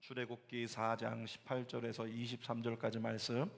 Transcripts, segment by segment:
출애굽기 4장 18절에서 23절까지 말씀,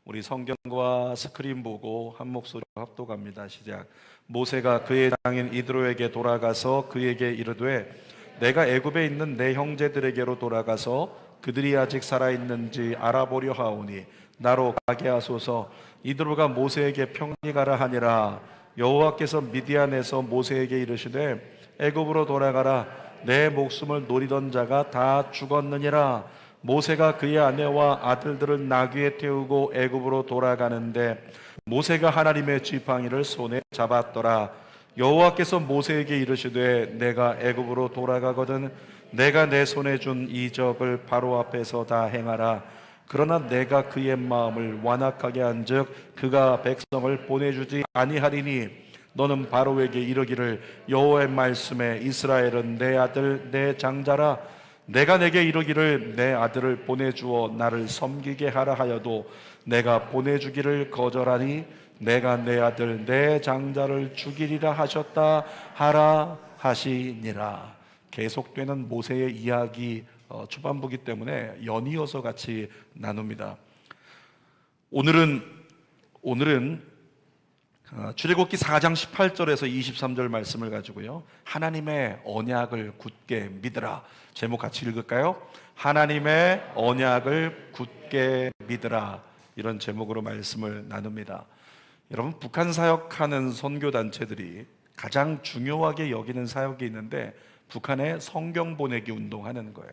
우리 성경과 스크린 보고 한 목소리로 합독합니다. 시작. 모세가 그의 장인 이드로에게 돌아가서 그에게 이르되 내가 애굽에 있는 내 형제들에게로 돌아가서 그들이 아직 살아있는지 알아보려 하오니 나로 가게 하소서. 이드로가 모세에게 평리 가라 하니라. 여호와께서 미디안에서 모세에게 이르시되 애굽으로 돌아가라. 내 목숨을 노리던 자가 다 죽었느니라. 모세가 그의 아내와 아들들을 나귀에 태우고 애굽으로 돌아가는데 모세가 하나님의 지팡이를 손에 잡았더라. 여호와께서 모세에게 이르시되 내가 애굽으로 돌아가거든 내가 내 손에 준 이적을 바로 앞에서 다 행하라. 그러나 내가 그의 마음을 완악하게 한즉 그가 백성을 보내주지 아니하리니 너는 바로에게 이르기를 여호와의 말씀에 이스라엘은 내 아들 내 장자라. 내가 내게 이르기를 내 아들을 보내주어 나를 섬기게 하라 하여도 내가 보내주기를 거절하니 내가 내 아들 내 장자를 죽이리라 하셨다 하라 하시니라. 계속되는 모세의 이야기 초반부기 때문에 연이어서 같이 나눕니다. 오늘은 출애굽기 4장 18절에서 23절 말씀을 가지고요, 하나님의 언약을 굳게 믿으라. 제목 같이 읽을까요? 하나님의 언약을 굳게 믿으라. 이런 제목으로 말씀을 나눕니다. 여러분, 북한 사역하는 선교단체들이 가장 중요하게 여기는 사역이 있는데 북한에 성경 보내기 운동하는 거예요.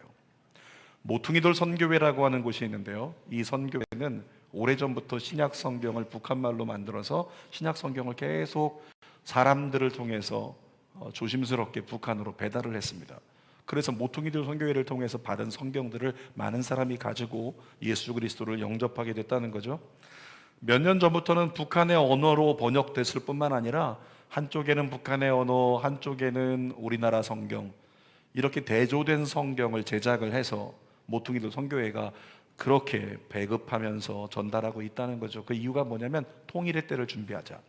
모퉁이돌 선교회라고 하는 곳이 있는데요, 이 선교회는 오래전부터 신약 성경을 북한말로 만들어서 신약 성경을 계속 사람들을 통해서 조심스럽게 북한으로 배달을 했습니다. 그래서 모퉁이돌 선교회를 통해서 받은 성경들을 많은 사람이 가지고 예수 그리스도를 영접하게 됐다는 거죠. 몇 년 전부터는 북한의 언어로 번역됐을 뿐만 아니라 한쪽에는 북한의 언어, 한쪽에는 우리나라 성경, 이렇게 대조된 성경을 제작을 해서 모퉁이돌 선교회가 그렇게 배급하면서 전달하고 있다는 거죠. 그 이유가 뭐냐면 통일의 때를 준비하자.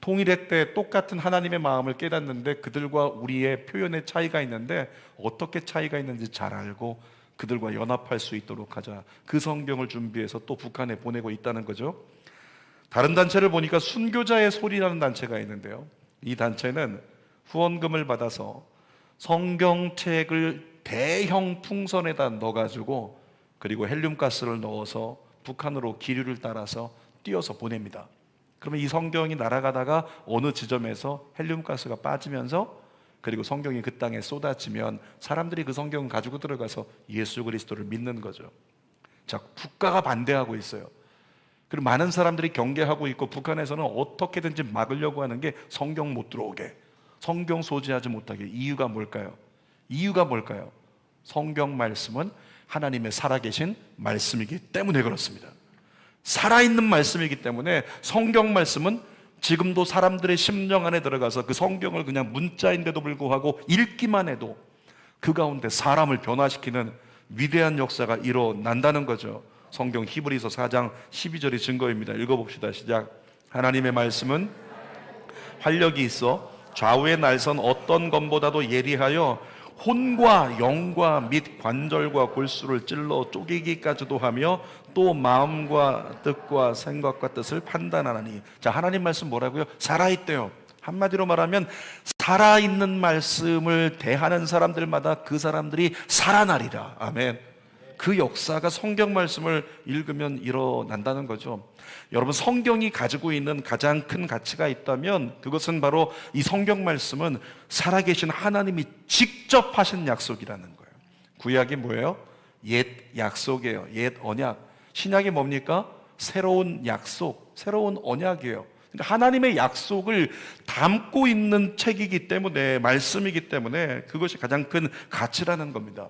통일의 때 똑같은 하나님의 마음을 깨닫는데 그들과 우리의 표현의 차이가 있는데 어떻게 차이가 있는지 잘 알고 그들과 연합할 수 있도록 하자. 그 성경을 준비해서 또 북한에 보내고 있다는 거죠. 다른 단체를 보니까 순교자의 소리라는 단체가 있는데요, 이 단체는 후원금을 받아서 성경책을 대형 풍선에다 넣어가지고 그리고 헬륨가스를 넣어서 북한으로 기류를 따라서 띄어서 보냅니다. 그러면 이 성경이 날아가다가 어느 지점에서 헬륨가스가 빠지면서 그리고 성경이 그 땅에 쏟아지면 사람들이 그 성경을 가지고 들어가서 예수 그리스도를 믿는 거죠. 자, 국가가 반대하고 있어요. 그리고 많은 사람들이 경계하고 있고 북한에서는 어떻게든지 막으려고 하는 게 성경 못 들어오게, 성경 소지하지 못하게. 이유가 뭘까요? 성경 말씀은 하나님의 살아계신 말씀이기 때문에 그렇습니다. 살아있는 말씀이기 때문에 성경 말씀은 지금도 사람들의 심령 안에 들어가서 그 성경을 그냥 문자인데도 불구하고 읽기만 해도 그 가운데 사람을 변화시키는 위대한 역사가 일어난다는 거죠. 성경 히브리서 4장 12절이 증거입니다. 읽어봅시다. 시작. 하나님의 말씀은 활력이 있어 좌우의 날선 어떤 검보다도 예리하여 혼과 영과 및 관절과 골수를 찔러 쪼개기까지도 하며 또 마음과 뜻과 생각과 뜻을 판단하나니. 자, 하나님 말씀 뭐라고요? 살아있대요. 한마디로 말하면 살아있는 말씀을 대하는 사람들마다 그 사람들이 살아나리라. 아멘. 그 역사가 성경 말씀을 읽으면 일어난다는 거죠. 여러분, 성경이 가지고 있는 가장 큰 가치가 있다면 그것은 바로 이 성경 말씀은 살아계신 하나님이 직접 하신 약속이라는 거예요. 구약이 뭐예요? 옛 약속이에요. 옛 언약. 신약이 뭡니까? 새로운 약속, 새로운 언약이에요. 그러니까 하나님의 약속을 담고 있는 책이기 때문에, 말씀이기 때문에 그것이 가장 큰 가치라는 겁니다.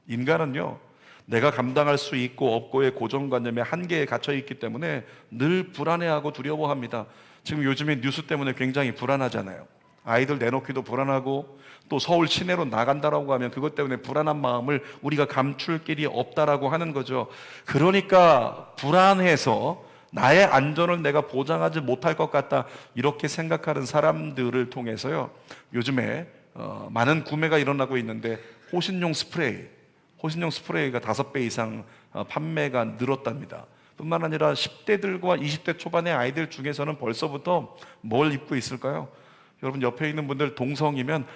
인간은요, 내가 감당할 수 있고 없고의 고정관념에 한계에 갇혀 있기 때문에 늘 불안해하고 두려워합니다. 지금 요즘에 뉴스 때문에 굉장히 불안하잖아요. 아이들 내놓기도 불안하고 또 서울 시내로 나간다라고 하면 그것 때문에 불안한 마음을 우리가 감출 길이 없다라고 하는 거죠. 그러니까 불안해서 나의 안전을 내가 보장하지 못할 것 같다, 이렇게 생각하는 사람들을 통해서요, 요즘에 많은 구매가 일어나고 있는데 호신용 스프레이, 호신용 스프레이가 5배 이상 판매가 늘었답니다. 뿐만 아니라 10대들과 20대 초반의 아이들 중에서는 벌써부터 뭘 입고 있을까요? 여러분 옆에 있는 분들 동성이면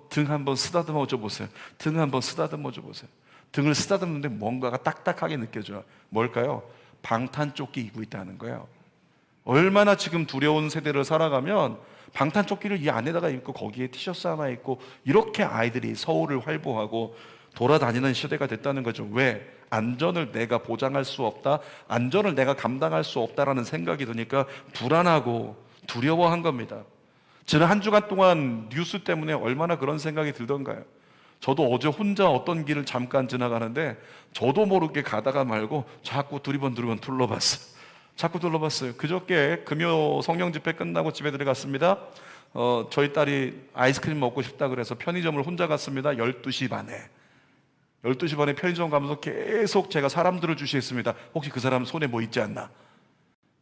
등 한번 쓰다듬어 줘 보세요. 등 한번 쓰다듬어 줘 보세요. 등을 쓰다듬는데 뭔가가 딱딱하게 느껴져요. 뭘까요? 방탄조끼 입고 있다는 거예요. 얼마나 지금 두려운 세대를 살아가면 방탄조끼를 이 안에다가 입고 거기에 티셔츠 하나 입고 이렇게 아이들이 서울을 활보하고 돌아다니는 시대가 됐다는 거죠. 왜? 안전을 내가 보장할 수 없다, 안전을 내가 감당할 수 없다라는 생각이 드니까 불안하고 두려워한 겁니다. 지난 한 주간 동안 뉴스 때문에 얼마나 그런 생각이 들던가요? 저도 어제 혼자 어떤 길을 잠깐 지나가는데 저도 모르게 가다가 말고 자꾸 두리번 둘러봤어요. 자꾸 둘러봤어요. 그저께 금요 성령 집회 끝나고 집에 들어갔습니다. 저희 딸이 아이스크림 먹고 싶다 그래서 편의점을 혼자 갔습니다. 12시 반에 12시 반에 편의점 가면서 계속 제가 사람들을 주시했습니다. 혹시 그 사람 손에 뭐 있지 않나?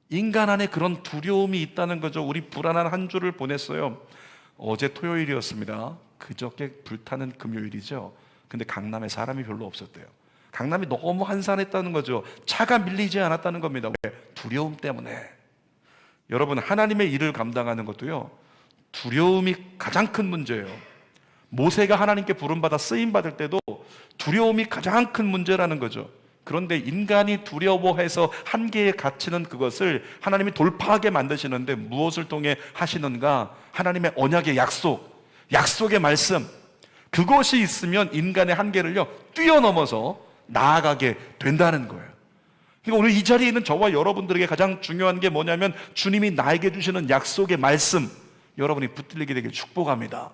인간 안에 그런 두려움이 있다는 거죠. 우리 불안한 한 주를 보냈어요. 어제 토요일이었습니다. 그저께 불타는 금요일이죠. 근데 강남에 사람이 별로 없었대요. 강남이 너무 한산했다는 거죠. 차가 밀리지 않았다는 겁니다. 왜? 두려움 때문에. 여러분, 하나님의 일을 감당하는 것도요, 두려움이 가장 큰 문제예요. 모세가 하나님께 부름받아 쓰임받을 때도 두려움이 가장 큰 문제라는 거죠. 그런데 인간이 두려워해서 한계에 갇히는 그것을 하나님이 돌파하게 만드시는데 무엇을 통해 하시는가? 하나님의 언약의 약속, 약속의 말씀, 그것이 있으면 인간의 한계를요 뛰어넘어서 나아가게 된다는 거예요. 그러니까 오늘 이 자리에 있는 저와 여러분들에게 가장 중요한 게 뭐냐면 주님이 나에게 주시는 약속의 말씀, 여러분이 붙들리게 되길 축복합니다.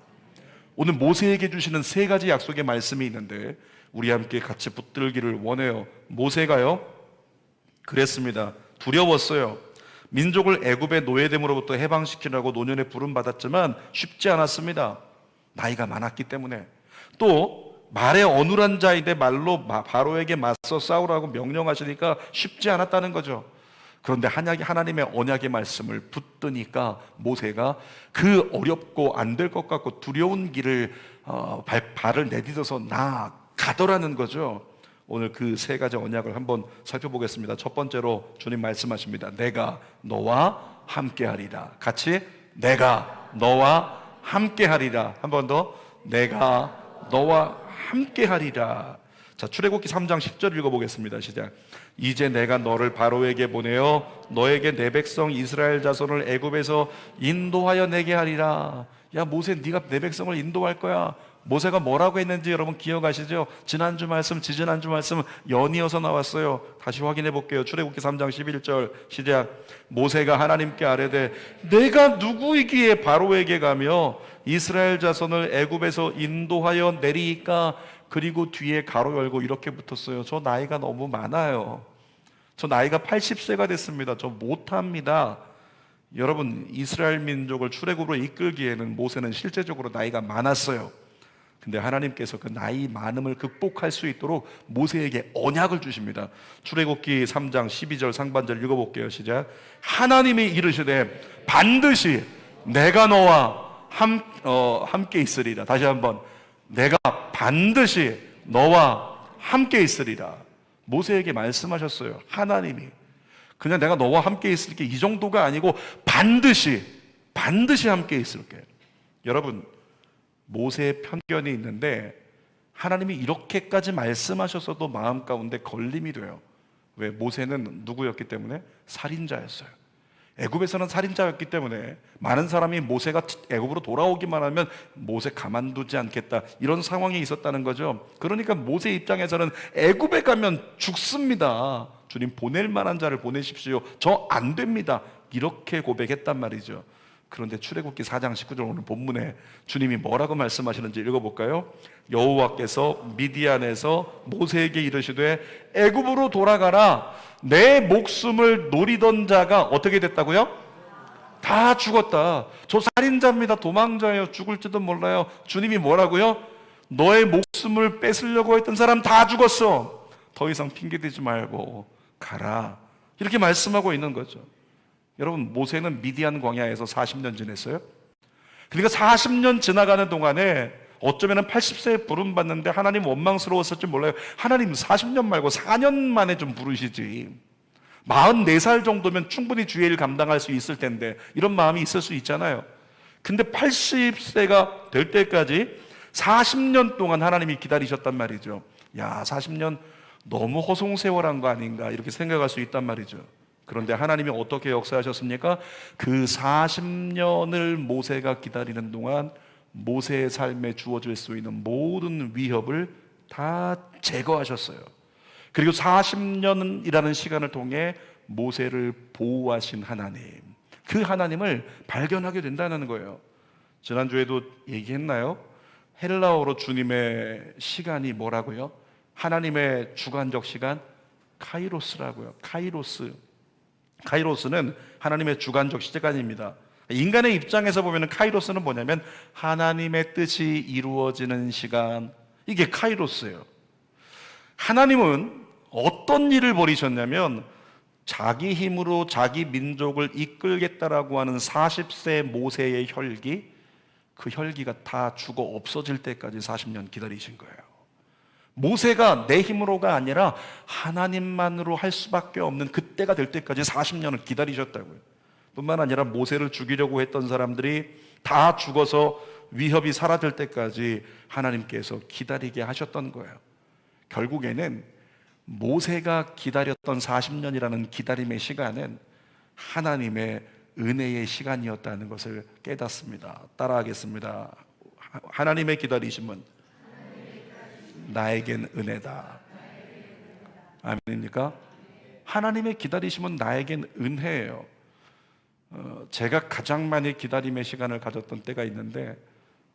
오늘 모세에게 주시는 3가지 약속의 말씀이 있는데 우리 함께 같이 붙들기를 원해요. 모세가요 그랬습니다. 두려웠어요. 민족을 애굽의 노예됨으로부터 해방시키라고 노년에 부름받았지만 쉽지 않았습니다. 나이가 많았기 때문에. 또 말에 어눌한 자인데 말로 바로에게 맞서 싸우라고 명령하시니까 쉽지 않았다는 거죠. 그런데 하나님의 언약의 말씀을 붙드니까 모세가 그 어렵고 안 될 것 같고 두려운 길을 발을 내딛어서 나아가더라는 거죠. 오늘 그 3가지 언약을 한번 살펴보겠습니다. 첫 번째로 주님 말씀하십니다. 내가 너와 함께하리라. 같이 내가 너와 함께하리라. 한 번 더 내가 너와 함께하리라. 자, 출애굽기 3장 10절 읽어보겠습니다. 시작. 이제 내가 너를 바로에게 보내어 너에게 내 백성 이스라엘 자손을 애굽에서 인도하여 내게 하리라. 야 모세, 네가 내 백성을 인도할 거야. 모세가 뭐라고 했는지 여러분 기억하시죠? 지난주 말씀, 지지난주 말씀 연이어서 나왔어요. 다시 확인해 볼게요. 출애굽기 3장 11절 시작. 모세가 하나님께 아뢰되 내가 누구이기에 바로에게 가며 이스라엘 자손을 애굽에서 인도하여 내리까. 그리고 뒤에 가로 열고 이렇게 붙었어요. 저 나이가 너무 많아요. 저 나이가 80세가 됐습니다. 저 못합니다. 여러분, 이스라엘 민족을 출애굽으로 이끌기에는 모세는 실제적으로 나이가 많았어요. 근데 하나님께서 그 나이 많음을 극복할 수 있도록 모세에게 언약을 주십니다. 출애굽기 3장 12절 상반절 읽어볼게요. 시작. 하나님이 이르시되 반드시 내가 너와 함께 있으리라. 다시 한번. 내가 반드시 너와 함께 있으리라. 모세에게 말씀하셨어요. 하나님이. 그냥 내가 너와 함께 있을게 이 정도가 아니고 반드시 함께 있을게. 여러분, 모세의 편견이 있는데 하나님이 이렇게까지 말씀하셨어도 마음 가운데 걸림이 돼요. 왜? 모세는 누구였기 때문에? 살인자였어요. 애굽에서는 살인자였기 때문에 많은 사람이 모세가 애굽으로 돌아오기만 하면 모세 가만두지 않겠다, 이런 상황이 있었다는 거죠. 그러니까 모세 입장에서는 애굽에 가면 죽습니다. 주님 보낼 만한 자를 보내십시오. 저 안 됩니다. 이렇게 고백했단 말이죠. 그런데 출애굽기 4장 19절 오늘 본문에 주님이 뭐라고 말씀하시는지 읽어볼까요? 여호와께서 미디안에서 모세에게 이르시되 애굽으로 돌아가라. 내 목숨을 노리던 자가 어떻게 됐다고요? 다 죽었다. 저 살인자입니다. 도망자예요. 죽을지도 몰라요. 주님이 뭐라고요? 너의 목숨을 뺏으려고 했던 사람 다 죽었어. 더 이상 핑계대지 말고 가라. 이렇게 말씀하고 있는 거죠. 여러분, 모세는 미디안 광야에서 40년 지냈어요. 그러니까 40년 지나가는 동안에 어쩌면 80세에 부름 받는데 하나님 원망스러웠을지 몰라요. 하나님 40년 말고 4년 만에 좀 부르시지. 44살 정도면 충분히 주의 일 감당할 수 있을 텐데, 이런 마음이 있을 수 있잖아요. 근데 80세가 될 때까지 40년 동안 하나님이 기다리셨단 말이죠. 야, 40년 너무 허송세월한 거 아닌가 이렇게 생각할 수 있단 말이죠. 그런데 하나님이 어떻게 역사하셨습니까? 그 40년을 모세가 기다리는 동안 모세의 삶에 주어질 수 있는 모든 위협을 다 제거하셨어요. 그리고 40년이라는 시간을 통해 모세를 보호하신 하나님, 그 하나님을 발견하게 된다는 거예요. 지난주에도 얘기했나요? 헬라어로 주님의 시간이 뭐라고요? 하나님의 주관적 시간 카이로스라고요. 카이로스는 하나님의 주관적 시간입니다. 인간의 입장에서 보면 카이로스는 뭐냐면 하나님의 뜻이 이루어지는 시간, 이게 카이로스예요. 하나님은 어떤 일을 벌이셨냐면 자기 힘으로 자기 민족을 이끌겠다라고 하는 40세 모세의 혈기, 그 혈기가 다 죽어 없어질 때까지 40년 기다리신 거예요. 모세가 내 힘으로가 아니라 하나님만으로 할 수밖에 없는 그때가 될 때까지 40년을 기다리셨다고요. 뿐만 아니라 모세를 죽이려고 했던 사람들이 다 죽어서 위협이 사라질 때까지 하나님께서 기다리게 하셨던 거예요. 결국에는 모세가 기다렸던 40년이라는 기다림의 시간은 하나님의 은혜의 시간이었다는 것을 깨닫습니다. 따라하겠습니다. 하나님의 기다리심은 나에겐 은혜다. 아멘입니까? 하나님의 기다리심은 나에겐 은혜예요. 제가 가장 많이 기다림의 시간을 가졌던 때가 있는데,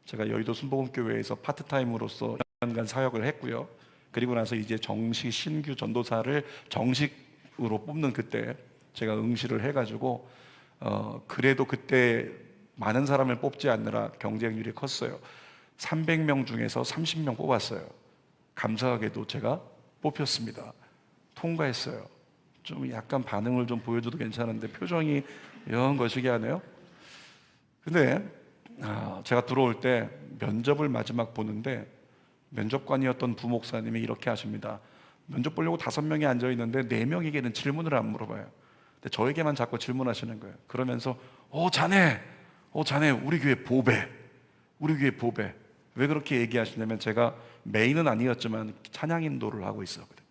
제가 여의도 순복음교회에서 파트타임으로서 2년간 사역을 했고요. 그리고 나서 이제 정식 신규 전도사를 정식으로 뽑는 그때 제가 응시를 해가지고 그래도 그때 많은 사람을 뽑지 않느라 경쟁률이 컸어요. 300명 중에서 30명 뽑았어요. 감사하게도 제가 뽑혔습니다. 통과했어요. 좀 약간 반응을 좀 보여줘도 괜찮은데 표정이 영 거시기 하네요. 근데 제가 들어올 때 면접을 마지막 보는데 면접관이었던 부목사님이 이렇게 하십니다. 면접 보려고 5명이 앉아있는데 4명에게는 질문을 안 물어봐요. 근데 저에게만 자꾸 질문하시는 거예요. 그러면서 자네 우리 교회 보배. 왜 그렇게 얘기하시냐면 제가 메인은 아니었지만 찬양 인도를 하고 있었거든요.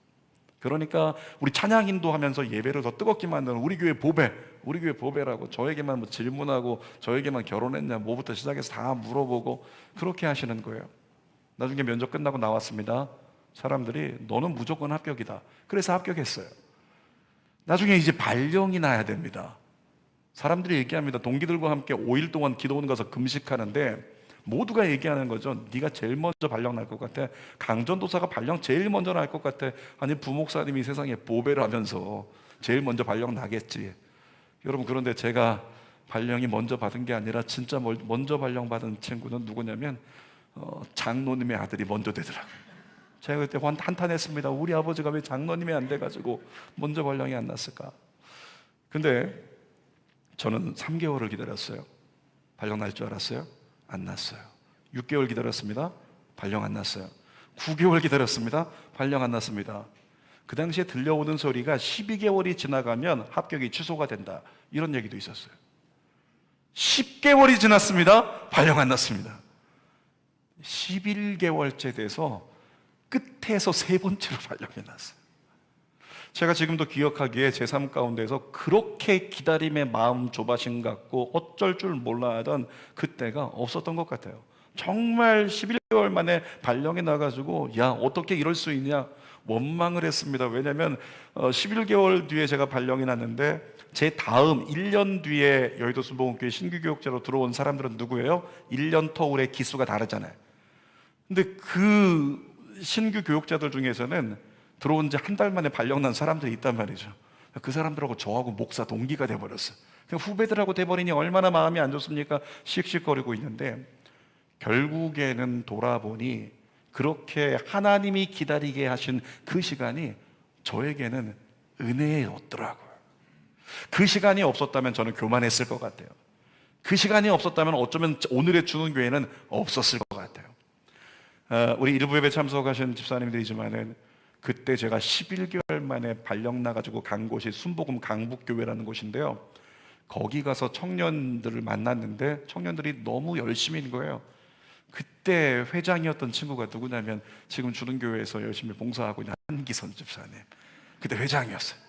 그러니까 우리 찬양 인도하면서 예배를 더 뜨겁게 만드는 우리 교회 보배라고 저에게만 뭐 질문하고 저에게만 결혼했냐 뭐부터 시작해서 다 물어보고 그렇게 하시는 거예요. 나중에 면접 끝나고 나왔습니다. 사람들이 너는 무조건 합격이다. 그래서 합격했어요. 나중에 이제 발령이 나야 됩니다. 사람들이 얘기합니다. 동기들과 함께 5일 동안 기도원 가서 금식하는데 모두가 얘기하는 거죠. 네가 제일 먼저 발령 날 것 같아. 강전도사가 발령 제일 먼저 날 것 같아. 아니 부목사님이 세상에 보배를 하면서 제일 먼저 발령 나겠지. 여러분, 그런데 제가 발령이 먼저 받은 게 아니라 진짜 먼저 발령 받은 친구는 누구냐면 장로님의 아들이 먼저 되더라고요. 제가 그때 한탄했습니다. 우리 아버지가 왜 장로님이 안 돼가지고 먼저 발령이 안 났을까. 근데 저는 3개월을 기다렸어요. 발령 날 줄 알았어요? 안 났어요. 6개월 기다렸습니다. 발령 안 났어요. 9개월 기다렸습니다. 발령 안 났습니다. 그 당시에 들려오는 소리가 12개월이 지나가면 합격이 취소가 된다, 이런 얘기도 있었어요. 10개월이 지났습니다. 발령 안 났습니다. 11개월째 돼서 끝에서 3번째로 발령이 났어요. 제가 지금도 기억하기에 제 삶 가운데서 그렇게 기다림의 마음 조바심 갖고 어쩔 줄 몰라 하던 그때가 없었던 것 같아요. 정말 11개월 만에 발령이 나가지고 야 어떻게 이럴 수 있냐 원망을 했습니다. 왜냐하면 11개월 뒤에 제가 발령이 났는데 제 다음 1년 뒤에 여의도 순복음교회 신규교육자로 들어온 사람들은 누구예요? 1년 터울의 기수가 다르잖아요. 근데 그 신규 교육자들 중에서는 들어온 지 한 달 만에 발령 난 사람들이 있단 말이죠. 그 사람들하고 저하고 목사 동기가 돼버렸어요. 후배들하고 돼버리니 얼마나 마음이 안 좋습니까? 씩씩거리고 있는데 결국에는 돌아보니 그렇게 하나님이 기다리게 하신 그 시간이 저에게는 은혜였더라고요. 그 시간이 없었다면 저는 교만했을 것 같아요. 그 시간이 없었다면 어쩌면 오늘의 주는 교회는 없었을 것 같아요. 우리 일부 예배 참석하신 집사님들이지만은 그때 제가 11개월 만에 발령 나가지고 간 곳이 순복음 강북교회라는 곳인데요. 거기 가서 청년들을 만났는데 청년들이 너무 열심인 거예요. 그때 회장이었던 친구가 누구냐면 지금 주는교회에서 열심히 봉사하고 있는 한기선 집사님. 그때 회장이었어요.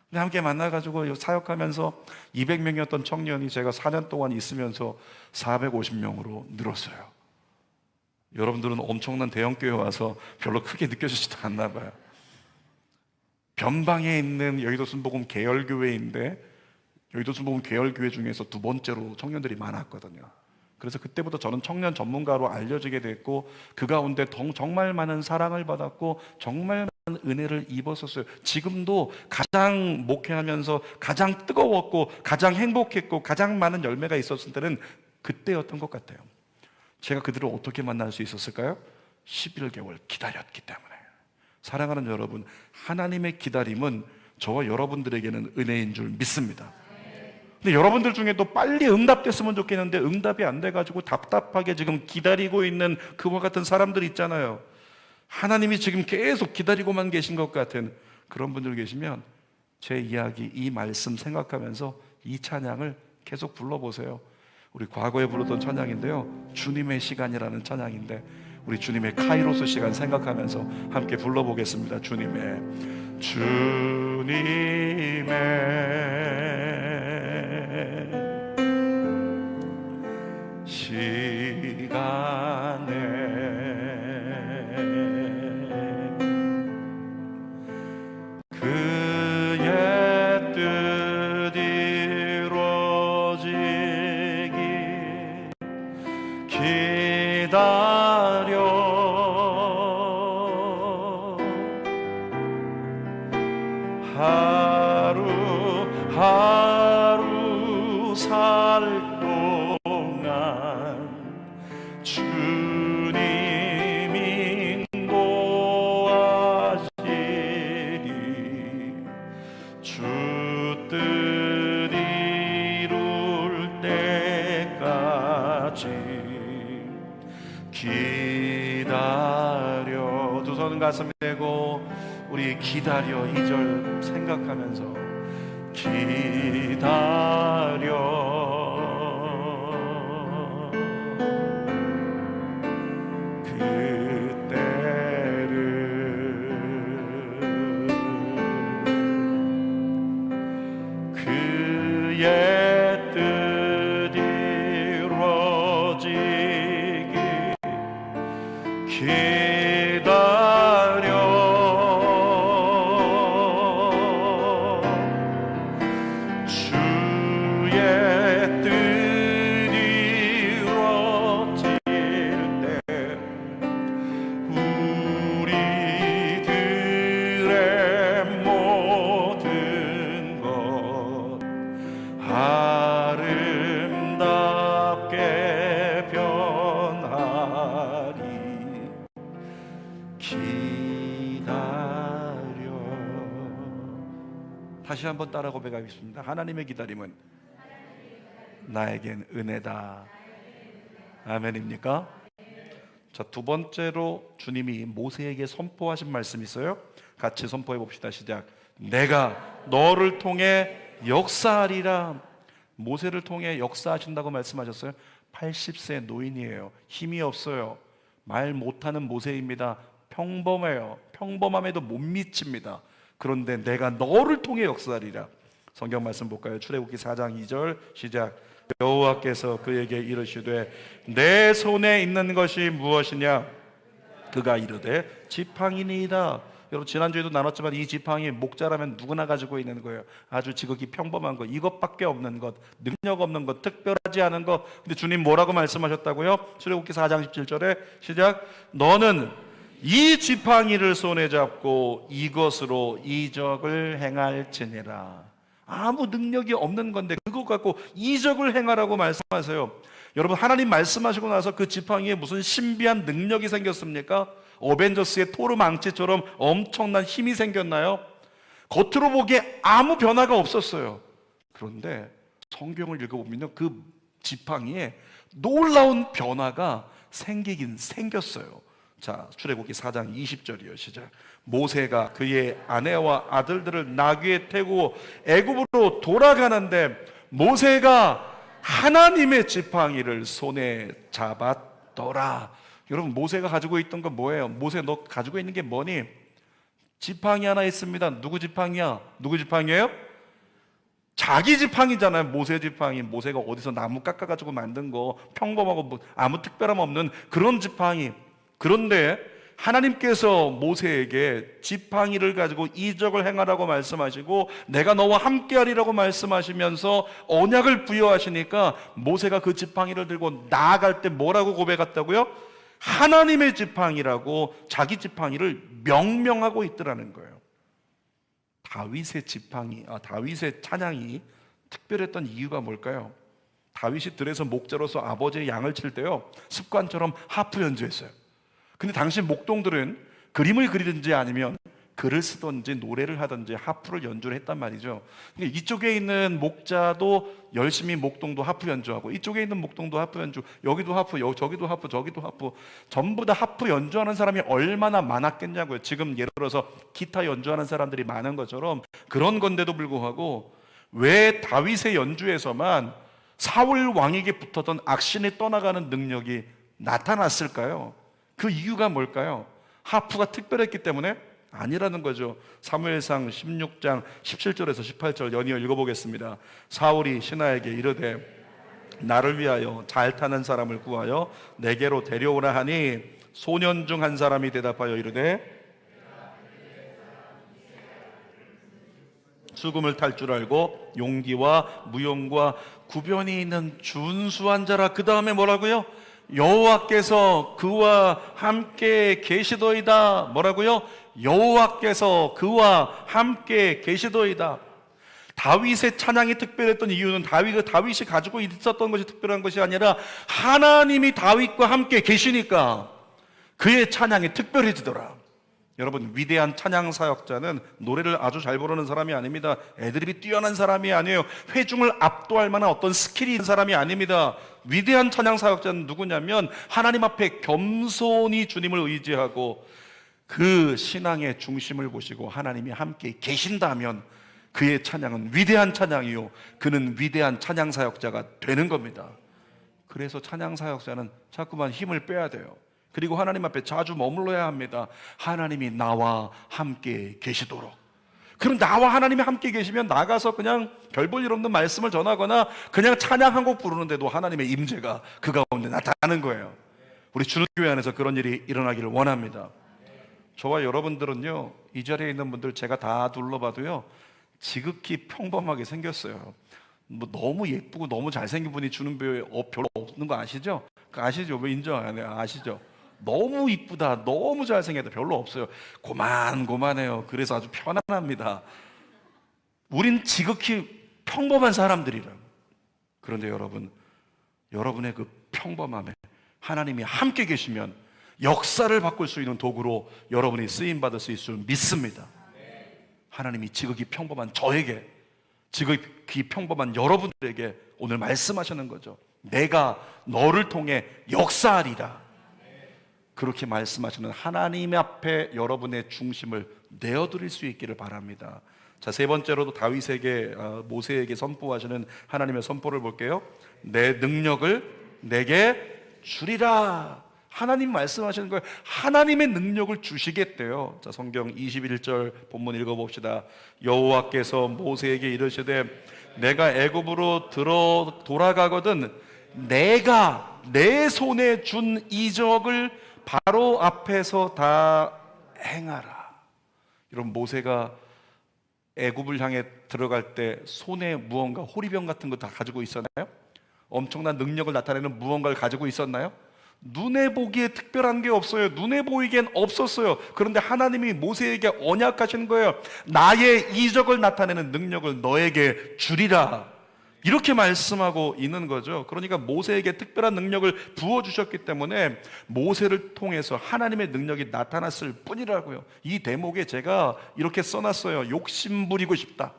근데 함께 만나가지고 사역하면서 200명이었던 청년이 제가 4년 동안 있으면서 450명으로 늘었어요. 여러분들은 엄청난 대형교회 와서 별로 크게 느껴지지도 않나 봐요. 변방에 있는 여의도 순복음 계열교회인데 여의도 순복음 계열교회 중에서 두 번째로 청년들이 많았거든요. 그래서 그때부터 저는 청년 전문가로 알려지게 됐고 그 가운데 정말 많은 사랑을 받았고 정말 많은 은혜를 입었었어요. 지금도 가장 목회하면서 가장 뜨거웠고 가장 행복했고 가장 많은 열매가 있었을 때는 그때였던 것 같아요. 제가 그들을 어떻게 만날 수 있었을까요? 11개월 기다렸기 때문에. 사랑하는 여러분, 하나님의 기다림은 저와 여러분들에게는 은혜인 줄 믿습니다. 근데 여러분들 중에도 빨리 응답됐으면 좋겠는데 응답이 안 돼가지고 답답하게 지금 기다리고 있는 그와 같은 사람들 있잖아요. 하나님이 지금 계속 기다리고만 계신 것 같은 그런 분들 계시면 제 이야기, 이 말씀 생각하면서 이 찬양을 계속 불러보세요. 우리 과거에 부르던 찬양인데요, 주님의 시간이라는 찬양인데 우리 주님의 카이로스 시간 생각하면서 함께 불러보겠습니다. 주님의 시간에 그의 뜻 이루어지기 기다려 하루 살 동안 주님 인도하시리 주 뜻 이룰 때까지 기다려. 두 손은 가슴에 대고 우리 기다려 2절 생각하면서 기다려 그의 뜻 이루어지기 기다려 주의 뜻 이루어질 때 우리들의 모든 것 아름답게 변하리 기다려. 다시 한번 따라 고백하겠습니다. 하나님의 기다림은 나에겐 은혜다. 아멘입니까? 자, 두 번째로 주님이 모세에게 선포하신 말씀이 있어요. 같이 선포해 봅시다. 시작. 내가 너를 통해 역사하리라. 모세를 통해 역사하신다고 말씀하셨어요. 80세 노인이에요. 힘이 없어요. 말 못하는 모세입니다. 평범해요. 평범함에도 못 미칩니다. 그런데 내가 너를 통해 역사하리라. 성경 말씀 볼까요? 출애굽기 4장 2절 시작. 여호와께서 그에게 이르시되 내 손에 있는 것이 무엇이냐? 그가 이르되 지팡이니이다. 여러분 지난주에도 나눴지만 이 지팡이 목자라면 누구나 가지고 있는 거예요. 아주 지극히 평범한 것, 이것밖에 없는 것, 능력 없는 것, 특별하지 않은 것. 근데 주님 뭐라고 말씀하셨다고요? 출애굽기 4장 17절에 시작. 너는 이 지팡이를 손에 잡고 이것으로 이적을 행할지니라. 아무 능력이 없는 건데 그것 갖고 이적을 행하라고 말씀하세요. 여러분 하나님 말씀하시고 나서 그 지팡이에 무슨 신비한 능력이 생겼습니까? 어벤져스의 토르 망치처럼 엄청난 힘이 생겼나요? 겉으로 보기에 아무 변화가 없었어요. 그런데 성경을 읽어보면 그 지팡이에 놀라운 변화가 생기긴 생겼어요. 자, 출애굽기 4장 20절이요. 시작. 모세가 그의 아내와 아들들을 나귀에 태우고 애굽으로 돌아가는데 모세가 하나님의 지팡이를 손에 잡았더라. 여러분, 모세가 가지고 있던 건 뭐예요? 모세, 너 가지고 있는 게 뭐니? 지팡이 하나 있습니다. 누구 지팡이야? 누구 지팡이에요? 자기 지팡이잖아요. 모세 지팡이. 모세가 어디서 나무 깎아가지고 만든 거, 평범하고 뭐 아무 특별함 없는 그런 지팡이. 그런데 하나님께서 모세에게 지팡이를 가지고 이적을 행하라고 말씀하시고 내가 너와 함께하리라고 말씀하시면서 언약을 부여하시니까 모세가 그 지팡이를 들고 나아갈 때 뭐라고 고백했다고요? 하나님의 지팡이라고 자기 지팡이를 명명하고 있더라는 거예요. 다윗의 지팡이, 다윗의 찬양이 특별했던 이유가 뭘까요? 다윗이 들에서 목자로서 아버지의 양을 칠 때요, 습관처럼 하프 연주했어요. 근데 당시 목동들은 그림을 그리든지 아니면 글을 쓰든지 노래를 하든지 하프를 연주를 했단 말이죠. 그러니까 이쪽에 있는 목자도 열심히 목동도 하프 연주하고 이쪽에 있는 목동도 하프 연주, 여기도 하프, 저기도 하프, 저기도 하프, 전부 다 하프 연주하는 사람이 얼마나 많았겠냐고요. 지금 예를 들어서 기타 연주하는 사람들이 많은 것처럼 그런 건데도 불구하고 왜 다윗의 연주에서만 사울 왕에게 붙었던 악신이 떠나가는 능력이 나타났을까요? 그 이유가 뭘까요? 하프가 특별했기 때문에? 아니라는 거죠. 사무엘상 16장 17절에서 18절 연이어 읽어보겠습니다. 사울이 신하에게 이르되 나를 위하여 잘 타는 사람을 구하여 내게로 데려오라 하니 소년 중 한 사람이 대답하여 이르되 수금을 탈 줄 알고 용기와 무용과 구변이 있는 준수한 자라. 그 다음에 뭐라고요? 여호와께서 그와 함께 계시도이다. 뭐라고요? 여호와께서 그와 함께 계시도이다. 다윗의 찬양이 특별했던 이유는 다윗이 가지고 있었던 것이 특별한 것이 아니라 하나님이 다윗과 함께 계시니까 그의 찬양이 특별해지더라. 여러분, 위대한 찬양 사역자는 노래를 아주 잘 부르는 사람이 아닙니다. 애드립이 뛰어난 사람이 아니에요. 회중을 압도할 만한 어떤 스킬이 있는 사람이 아닙니다. 위대한 찬양 사역자는 누구냐면 하나님 앞에 겸손히 주님을 의지하고 그 신앙의 중심을 보시고 하나님이 함께 계신다면 그의 찬양은 위대한 찬양이요, 그는 위대한 찬양 사역자가 되는 겁니다. 그래서 찬양 사역자는 자꾸만 힘을 빼야 돼요. 그리고 하나님 앞에 자주 머물러야 합니다. 하나님이 나와 함께 계시도록. 그럼 나와 하나님이 함께 계시면 나가서 그냥 별 볼 일 없는 말씀을 전하거나 그냥 찬양 한 곡 부르는데도 하나님의 임재가 그 가운데 나타나는 거예요. 우리 주는교회 안에서 그런 일이 일어나기를 원합니다. 저와 여러분들은요, 이 자리에 있는 분들 제가 다 둘러봐도요 지극히 평범하게 생겼어요. 뭐 너무 예쁘고 너무 잘생긴 분이 주는교회에 별로 없는 거 아시죠? 아시죠? 왜 인정 안 해요? 아시죠? 너무 이쁘다, 너무 잘생겼다, 별로 없어요. 고만고만해요. 그래서 아주 편안합니다. 우린 지극히 평범한 사람들이라. 그런데 여러분, 여러분의 그 평범함에 하나님이 함께 계시면 역사를 바꿀 수 있는 도구로 여러분이 쓰임받을 수 있을 줄 믿습니다. 하나님이 지극히 평범한 저에게, 지극히 평범한 여러분들에게 오늘 말씀하시는 거죠. 내가 너를 통해 역사하리라. 그렇게 말씀하시는 하나님 앞에 여러분의 중심을 내어드릴 수 있기를 바랍니다. 자, 세 번째로도 다윗에게, 모세에게 선포하시는 하나님의 선포를 볼게요. 내 능력을 내게 주리라. 하나님 말씀하시는 거예요. 하나님의 능력을 주시겠대요. 자, 성경 21절 본문 읽어봅시다. 여호와께서 모세에게 이르시되 내가 애굽으로 돌아가거든 내가 내 손에 준 이적을 바로 앞에서 다 행하라. 여러분, 모세가 애굽을 향해 들어갈 때 손에 무언가 호리병 같은 거 다 가지고 있었나요? 엄청난 능력을 나타내는 무언가를 가지고 있었나요? 눈에 보기에 특별한 게 없어요. 눈에 보이기엔 없었어요. 그런데 하나님이 모세에게 언약하신 거예요. 나의 이적을 나타내는 능력을 너에게 주리라. 이렇게 말씀하고 있는 거죠. 그러니까 모세에게 특별한 능력을 부어주셨기 때문에 모세를 통해서 하나님의 능력이 나타났을 뿐이라고요. 이 대목에 제가 이렇게 써놨어요. 욕심 부리고 싶다.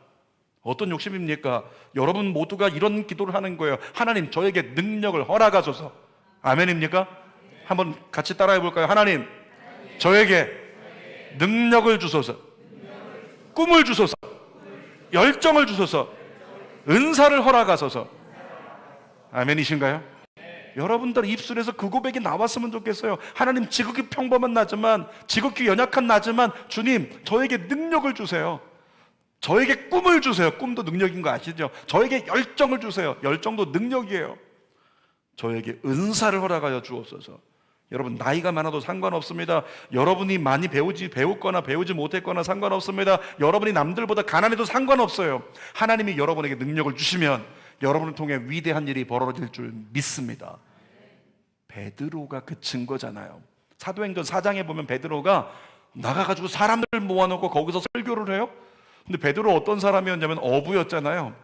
어떤 욕심입니까? 여러분 모두가 이런 기도를 하는 거예요. 하나님, 저에게 능력을 허락하소서. 아멘입니까? 한번 같이 따라해 볼까요? 하나님, 저에게 능력을 주소서, 꿈을 주소서, 열정을 주소서, 은사를 허락하소서. 아멘이신가요? 여러분들 입술에서 그 고백이 나왔으면 좋겠어요. 하나님, 지극히 평범한 나지만, 지극히 연약한 나지만 주님, 저에게 능력을 주세요. 저에게 꿈을 주세요. 꿈도 능력인 거 아시죠? 저에게 열정을 주세요. 열정도 능력이에요. 저에게 은사를 허락하여 주옵소서. 여러분, 나이가 많아도 상관없습니다. 여러분이 많이 배웠거나 배우지 못했거나 상관없습니다. 여러분이 남들보다 가난해도 상관없어요. 하나님이 여러분에게 능력을 주시면 여러분을 통해 위대한 일이 벌어질 줄 믿습니다. 베드로가 그 증거잖아요. 사도행전 4장에 보면 베드로가 나가가지고 사람들 모아놓고 거기서 설교를 해요. 근데 베드로 어떤 사람이었냐면 어부였잖아요.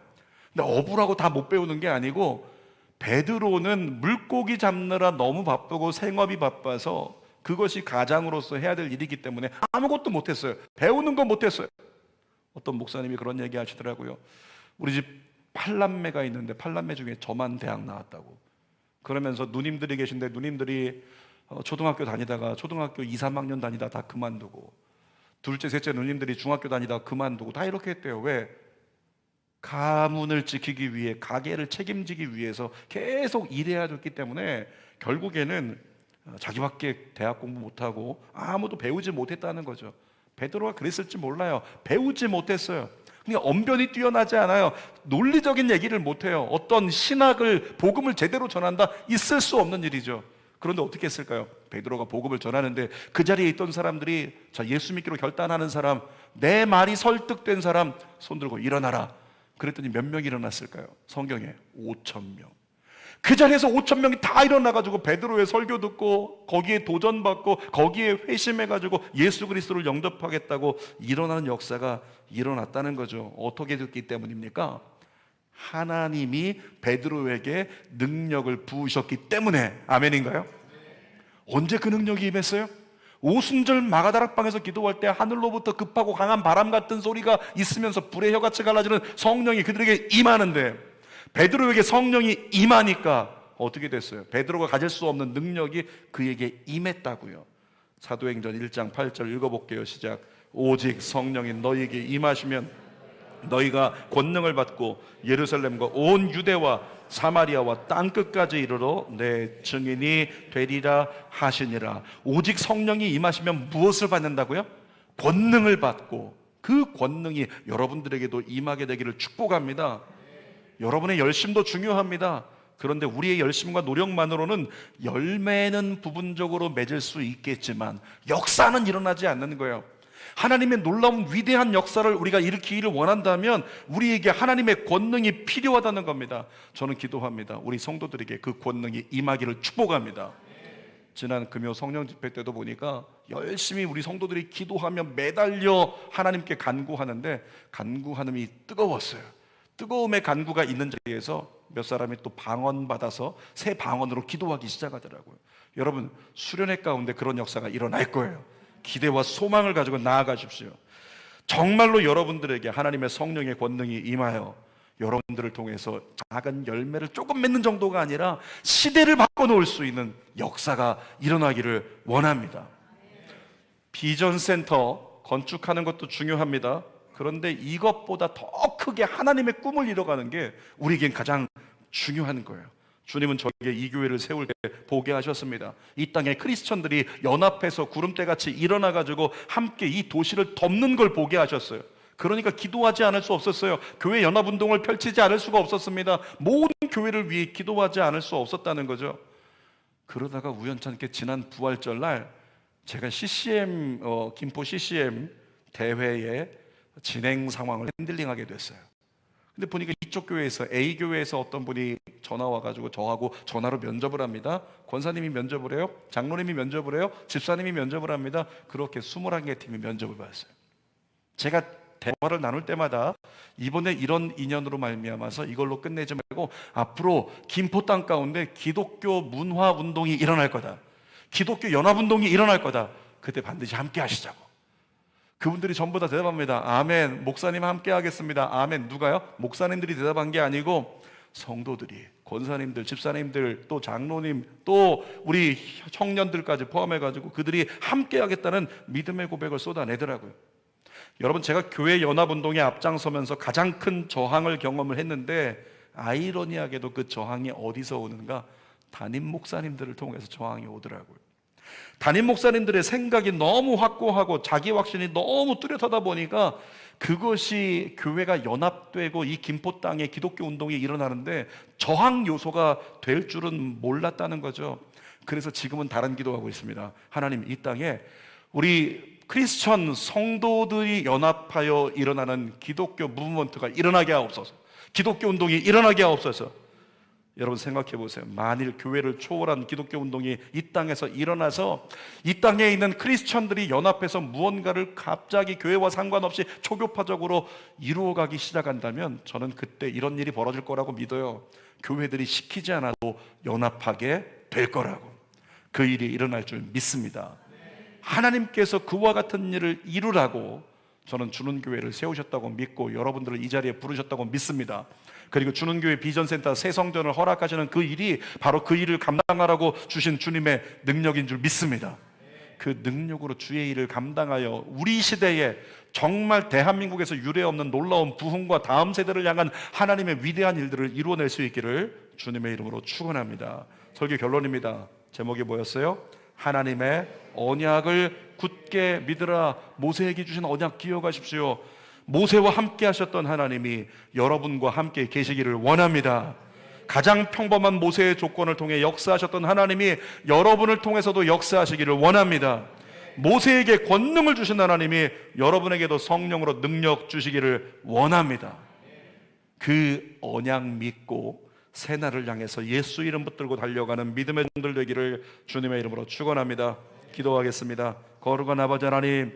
근데 어부라고 다 못 배우는 게 아니고, 베드로는 물고기 잡느라 너무 바쁘고 생업이 바빠서 그것이 가장으로서 해야 될 일이기 때문에 아무것도 못했어요. 배우는 건 못했어요. 어떤 목사님이 그런 얘기 하시더라고요. 우리 집 8남매가 있는데 8남매 중에 저만 대학 나왔다고. 그러면서 누님들이 계신데 누님들이 초등학교 다니다가 초등학교 2, 3학년 다니다 다 그만두고, 둘째, 셋째 누님들이 중학교 다니다 그만두고 다 이렇게 했대요. 왜? 가문을 지키기 위해, 가게를 책임지기 위해서 계속 일해야 됐기 때문에 결국에는 자기밖에 대학 공부 못하고 아무도 배우지 못했다는 거죠. 베드로가 그랬을지 몰라요. 배우지 못했어요. 그러니까 언변이 뛰어나지 않아요. 논리적인 얘기를 못해요. 어떤 신학을, 복음을 제대로 전한다? 있을 수 없는 일이죠. 그런데 어떻게 했을까요? 베드로가 복음을 전하는데 그 자리에 있던 사람들이, 자, 예수 믿기로 결단하는 사람, 내 말이 설득된 사람 손 들고 일어나라. 그랬더니 몇 명이 일어났을까요? 성경에 5,000명. 그 자리에서 5,000명이 다 일어나가지고 베드로의 설교 듣고 거기에 도전받고 거기에 회심해가지고 예수 그리스도를 영접하겠다고 일어나는 역사가 일어났다는 거죠. 어떻게 됐기 때문입니까? 하나님이 베드로에게 능력을 부으셨기 때문에. 아멘인가요? 언제 그 능력이 임했어요? 오순절 마가다락방에서 기도할 때 하늘로부터 급하고 강한 바람 같은 소리가 있으면서 불의 혀같이 갈라지는 성령이 그들에게 임하는데, 베드로에게 성령이 임하니까 어떻게 됐어요? 베드로가 가질 수 없는 능력이 그에게 임했다고요. 사도행전 1장 8절 읽어볼게요. 시작. 오직 성령이 너희에게 임하시면 너희가 권능을 받고 예루살렘과 온 유대와 사마리아와 땅끝까지 이르러 내 증인이 되리라 하시니라. 오직 성령이 임하시면 무엇을 받는다고요? 권능을 받고, 그 권능이 여러분들에게도 임하게 되기를 축복합니다. 여러분의 열심도 중요합니다. 그런데 우리의 열심과 노력만으로는 열매는 부분적으로 맺을 수 있겠지만 역사는 일어나지 않는 거예요. 하나님의 놀라운 위대한 역사를 우리가 일으키기를 원한다면 우리에게 하나님의 권능이 필요하다는 겁니다. 저는 기도합니다. 우리 성도들에게 그 권능이 임하기를 축복합니다. 지난 금요 성령 집회 때도 보니까 열심히 우리 성도들이 기도하며 매달려 하나님께 간구하는데 간구하는이 뜨거웠어요. 뜨거움의 간구가 있는 자리에서 몇 사람이 또 방언받아서 새 방언으로 기도하기 시작하더라고요. 여러분, 수련회 가운데 그런 역사가 일어날 거예요. 기대와 소망을 가지고 나아가십시오. 정말로 여러분들에게 하나님의 성령의 권능이 임하여 여러분들을 통해서 작은 열매를 조금 맺는 정도가 아니라 시대를 바꿔놓을 수 있는 역사가 일어나기를 원합니다. 비전센터 건축하는 것도 중요합니다. 그런데 이것보다 더 크게 하나님의 꿈을 이뤄가는 게 우리에겐 가장 중요한 거예요. 주님은 저에게 이 교회를 세울 때 보게 하셨습니다. 이 땅에 크리스천들이 연합해서 구름대같이 일어나가지고 함께 이 도시를 덮는 걸 보게 하셨어요. 그러니까 기도하지 않을 수 없었어요. 교회 연합운동을 펼치지 않을 수가 없었습니다. 모든 교회를 위해 기도하지 않을 수 없었다는 거죠. 그러다가 우연찮게 지난 부활절날 제가 김포 CCM 대회의 진행 상황을 핸들링하게 됐어요. 근데 보니까 이쪽 교회에서, A교회에서 어떤 분이 전화 와가지고 저하고 전화로 면접을 합니다. 권사님이 면접을 해요. 장로님이 면접을 해요. 집사님이 면접을 합니다. 그렇게 21개 팀이 면접을 받았어요. 제가 대화를 나눌 때마다 이번에 이런 인연으로 말미암아서 이걸로 끝내지 말고 앞으로 김포 땅 가운데 기독교 문화 운동이 일어날 거다. 기독교 연합 운동이 일어날 거다. 그때 반드시 함께 하시자고. 그분들이 전부 다 대답합니다. 아멘. 목사님 함께 하겠습니다. 아멘. 누가요? 목사님들이 대답한 게 아니고 성도들이 권사님들, 집사님들, 또 장로님, 또 우리 청년들까지 포함해가지고 그들이 함께 하겠다는 믿음의 고백을 쏟아내더라고요. 여러분, 제가 교회 연합운동에 앞장서면서 가장 큰 저항을 경험을 했는데, 아이러니하게도 그 저항이 어디서 오는가? 담임 목사님들을 통해서 저항이 오더라고요. 담임 목사님들의 생각이 너무 확고하고 자기 확신이 너무 뚜렷하다 보니까 그것이 교회가 연합되고 이 김포 땅에 기독교 운동이 일어나는데 저항 요소가 될 줄은 몰랐다는 거죠. 그래서 지금은 다른 기도하고 있습니다. 하나님, 이 땅에 우리 크리스천 성도들이 연합하여 일어나는 기독교 무브먼트가 일어나게 하옵소서. 기독교 운동이 일어나게 하옵소서. 여러분 생각해 보세요. 만일 교회를 초월한 기독교 운동이 이 땅에서 일어나서 이 땅에 있는 크리스천들이 연합해서 무언가를 갑자기 교회와 상관없이 초교파적으로 이루어가기 시작한다면 저는 그때 이런 일이 벌어질 거라고 믿어요. 교회들이 시키지 않아도 연합하게 될 거라고. 그 일이 일어날 줄 믿습니다. 하나님께서 그와 같은 일을 이루라고 저는 주는 교회를 세우셨다고 믿고 여러분들을 이 자리에 부르셨다고 믿습니다. 그리고 주는 교회 비전센터 새 성전을 허락하시는 그 일이 바로 그 일을 감당하라고 주신 주님의 능력인 줄 믿습니다. 그 능력으로 주의 일을 감당하여 우리 시대에 정말 대한민국에서 유례없는 놀라운 부흥과 다음 세대를 향한 하나님의 위대한 일들을 이루어낼 수 있기를 주님의 이름으로 축원합니다. 설교 결론입니다. 제목이 뭐였어요? 하나님의 언약을 굳게 믿으라. 모세에게 주신 언약 기억하십시오. 모세와 함께 하셨던 하나님이 여러분과 함께 계시기를 원합니다. 가장 평범한 모세의 조건을 통해 역사하셨던 하나님이 여러분을 통해서도 역사하시기를 원합니다. 모세에게 권능을 주신 하나님이 여러분에게도 성령으로 능력 주시기를 원합니다. 그 언약 믿고 새날을 향해서 예수 이름 붙들고 달려가는 믿음의 종들 되기를 주님의 이름으로 축원합니다. 기도하겠습니다. 거룩한 아버지 하나님,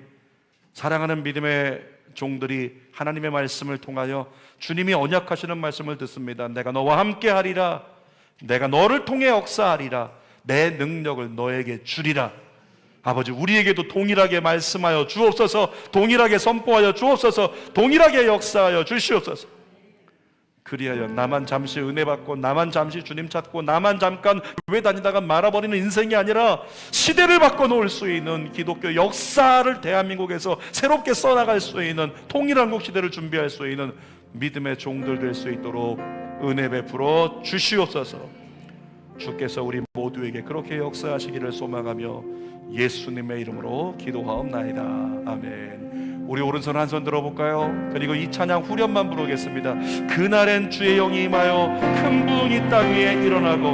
사랑하는 믿음의 종들이 하나님의 말씀을 통하여 주님이 언약하시는 말씀을 듣습니다. 내가 너와 함께 하리라. 내가 너를 통해 역사하리라. 내 능력을 너에게 주리라. 아버지, 우리에게도 동일하게 말씀하여 주옵소서. 동일하게 선포하여 주옵소서. 동일하게 역사하여 주시옵소서. 그리하여 나만 잠시 은혜 받고 나만 잠시 주님 찾고 나만 잠깐 교회 다니다가 말아버리는 인생이 아니라 시대를 바꿔놓을 수 있는 기독교 역사를 대한민국에서 새롭게 써나갈 수 있는 통일한국 시대를 준비할 수 있는 믿음의 종들 될 수 있도록 은혜 베풀어 주시옵소서. 주께서 우리 모두에게 그렇게 역사하시기를 소망하며 예수님의 이름으로 기도하옵나이다. 아멘. 우리 오른손 한 손 들어볼까요? 그리고 이 찬양 후렴만 부르겠습니다. 그날엔 주의 영이 임하여 큰 부흥이 땅 위에 일어나고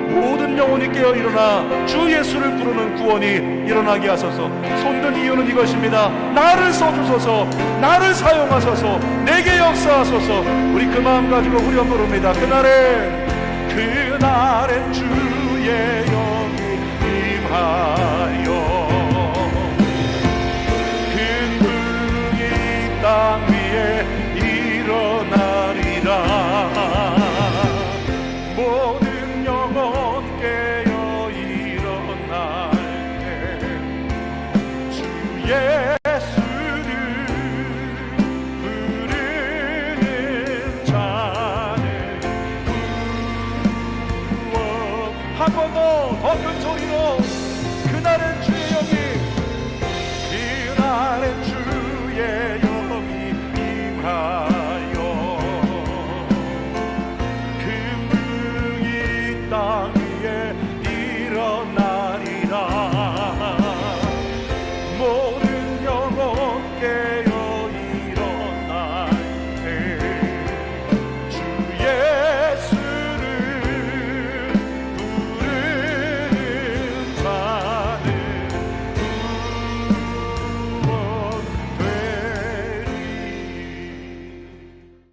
모든 영혼이 깨어 일어나 주 예수를 부르는 구원이 일어나게 하소서. 손든 이유는 이것입니다. 나를 써주소서. 나를 사용하소서. 내게 역사하소서. 우리 그 마음 가지고 후렴 부릅니다. 그날엔 주의 영이 임하여 땅